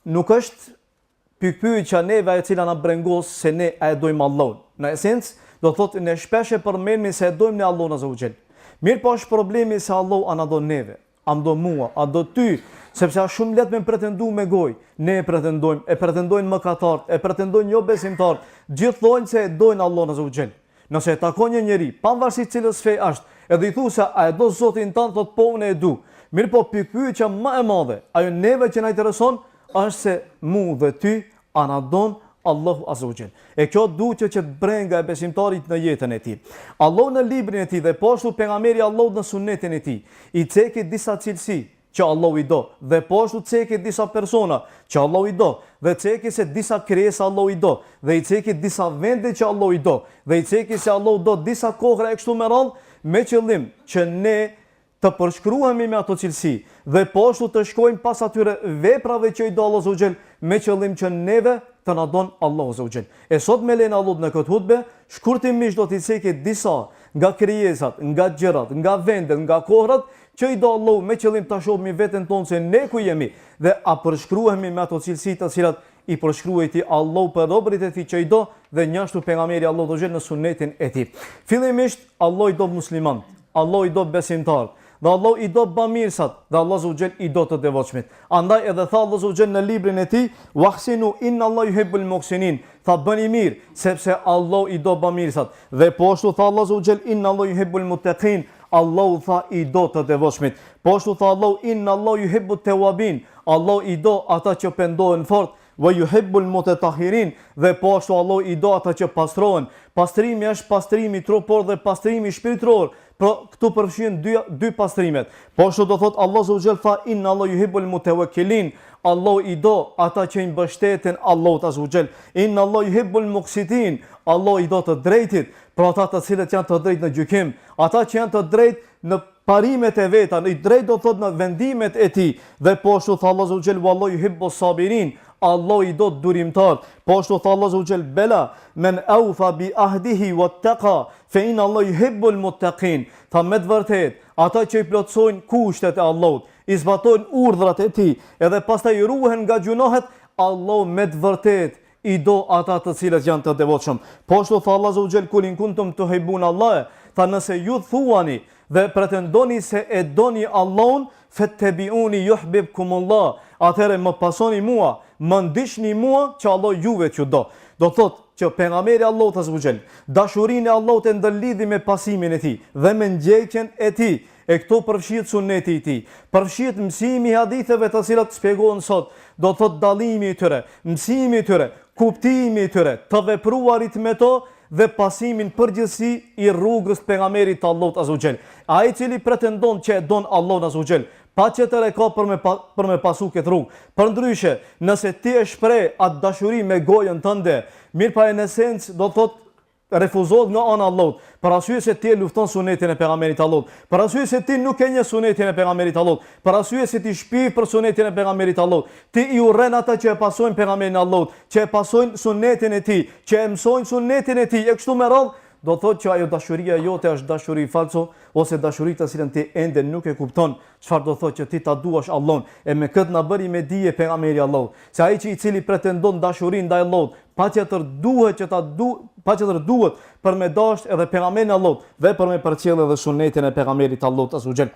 nuk është pyetja neve e cila na brengos se ne e dojmë Allahun. Në esencë, do thotë ne shpesh e përmendemi se e dojmë ne Allahun azza wa xal. Mirë po është problemi se Allahu ana do neve, a do mua, a do ty, sepse është shumë lehtë me pretendu me gojë. Ne e pretendojnë mëkatarët, e pretendojnë jo besimtarët. Gjithë thonë se e dojnë Allahun azza wa xal. Nëse e takon një njeri, pavarësisht cilës fe është, edhe i thu se a e do Zotin tanë, thotë po unë e du. Mirë po pyetja më e madhe, ajo neve që na intereson është se mu dhe ty ana don Allahu azza wa xal. E kjo duhet që të brenga e besimtarit në jetën e tij. Allahu në librin e tij dhe po ashtu pejgamberi Allahu në sunetin e tij i cekit disa cilësi që Allahu i do, dhe po ashtu cekit disa persona që Allahu i do, dhe cekit se disa krijesa Allahu i do, dhe i cekit disa vende që Allahu i do, dhe i cekit se Allahu do disa kohra e kështu me radhë, me qëllim që ne të përshkruhemi me ato cilësi dhe po ashtu të shkojmë pas atyre veprave që i do Allahu azza wa xal, me qëllim që neve të na don Allahu azza wa xal. E sot me lenin Allahut në këtë hutbe, shkurtimisht do t'i cekit disa nga krijesat, nga gjërat, nga vendet, nga kohrat që i do Allahu, me qëllim ta shohim veten tonë se ne ku jemi dhe a përshkruhemi me ato cilësi të cilat i përshkruajti Allahu për robërit e tij që i do dhe njashtu pejgamberi Allahu azza wa xal në sunetin e tij. Fillimisht Allahu i do musliman, Allahu i do besimtar, dhe Allah i do bamirsat, dhe Allah azza wa xal i do të devotshmit. Andaj edhe tha Allah azza wa xal në librin e tij, "Wahsinu inna Allah yuhibbul muhsinin." Tha bëni mirë, sepse Allah i do bamirsat. Dhe po ashtu tha Allah azza wa xal, "Inna Allah yuhibbul muttaqin." Allahu tha i do të devotshmit. Po ashtu tha Allah, "Inna Allah yuhibbut tawabin." Allah i do ata që pendohen fort. Wa yuhibbul mutatahhirin, dhe po ashtu Allah i do ata që pastrohen. Pastrimi është pastrimi trupor dhe pastrimi shpirtëror. Këtu përfshin dy pastrimet. Po ashtu do thot Allah azza wa xal tha inna Allah yuhibbul mutawakkilin. Allah i do ata që i mbështeten Allahut azza wa xal. Inna Allah yuhibbul muqsitin. Allah i do të drejtit, për ata të cilët janë të drejtë në gjykim, ata që janë të drejtë në parimet e veta, i drejtë do thot në vendimet e tij. Dhe po ashtu tha Allah azza wa xal wallahu yuhibbus sabirin. Allah i do të durimtar. Po ashtu tha Allah azza wa xal bela men awfa bi ahdihi wattaqa fa inna Allah yuhibbul muttaqin. Tha me të vërtet, ata që i plotësojnë kushtet e Allahut, i zbatojnë urdhrat e tij, edhe pastaj ruhen nga gjunohet, Allah me të vërtet i do ata të cilët janë të devotshëm. Po ashtu tha Allah azza wa xal kul in kuntum tuhibbun Allah. Tha nëse ju thuani dhe pretendoni se e doni Allahun, fattabi'uni yuhibbukumullah. Atëherë më pasoni mua, më ndiqni mua që Allah juve që do. Do thot që pejgamberi Allahut azza wa xal, dashurinë e Allahut e ndërlidhi me pasimin e tij dhe me ndjekjen e tij. E këto përfshihet suneti i tij. Përfshihet mësimi i haditheve të cilat shpjegohen sot. Do thot dallimi i tyre, mësimi i tyre, kuptimi i tyre, të vepruarit me to dhe pasimin përgjithësi i rrugës pejgamberit të Allahut azza wa xal. Ai i cili pretendon që e don Allahun azza wa xal, pa që të reka për me pasu këtë rrugë. Për ndryshe, nëse ti e shpreh atë dashuri me gojën tënde, mirë pa në esencë do thot refuzohet nga ana Allahut, për arsye se ti e lufton sunetin e pejgamberit Allahut, për arsye se ti nuk e njeh sunetin e pejgamberit Allahut, për arsye se ti shpiv për sunetin e pejgamberit Allahut, ti i urren ata që e pasojnë pejgamberin Allahut, që e pasojnë sunetin e tij, që e mësojnë sunetin e tij, e kështu me radhë, do thot që ajo dashuria jote është dashuri falso, ose dashuri të cilën ti ende nuk e kupton. Çfarë do thot që ti ta duash Allahun, e me këtë na bëri me dije pejgamberi Allahut, se ai që i cili pretendon dashurinë ndaj Allahut, patjetër duhet për me dashur edhe pejgamberin Allahut dhe për me përcjellë edhe sunetin e pejgamberit Allahut azza wa xal.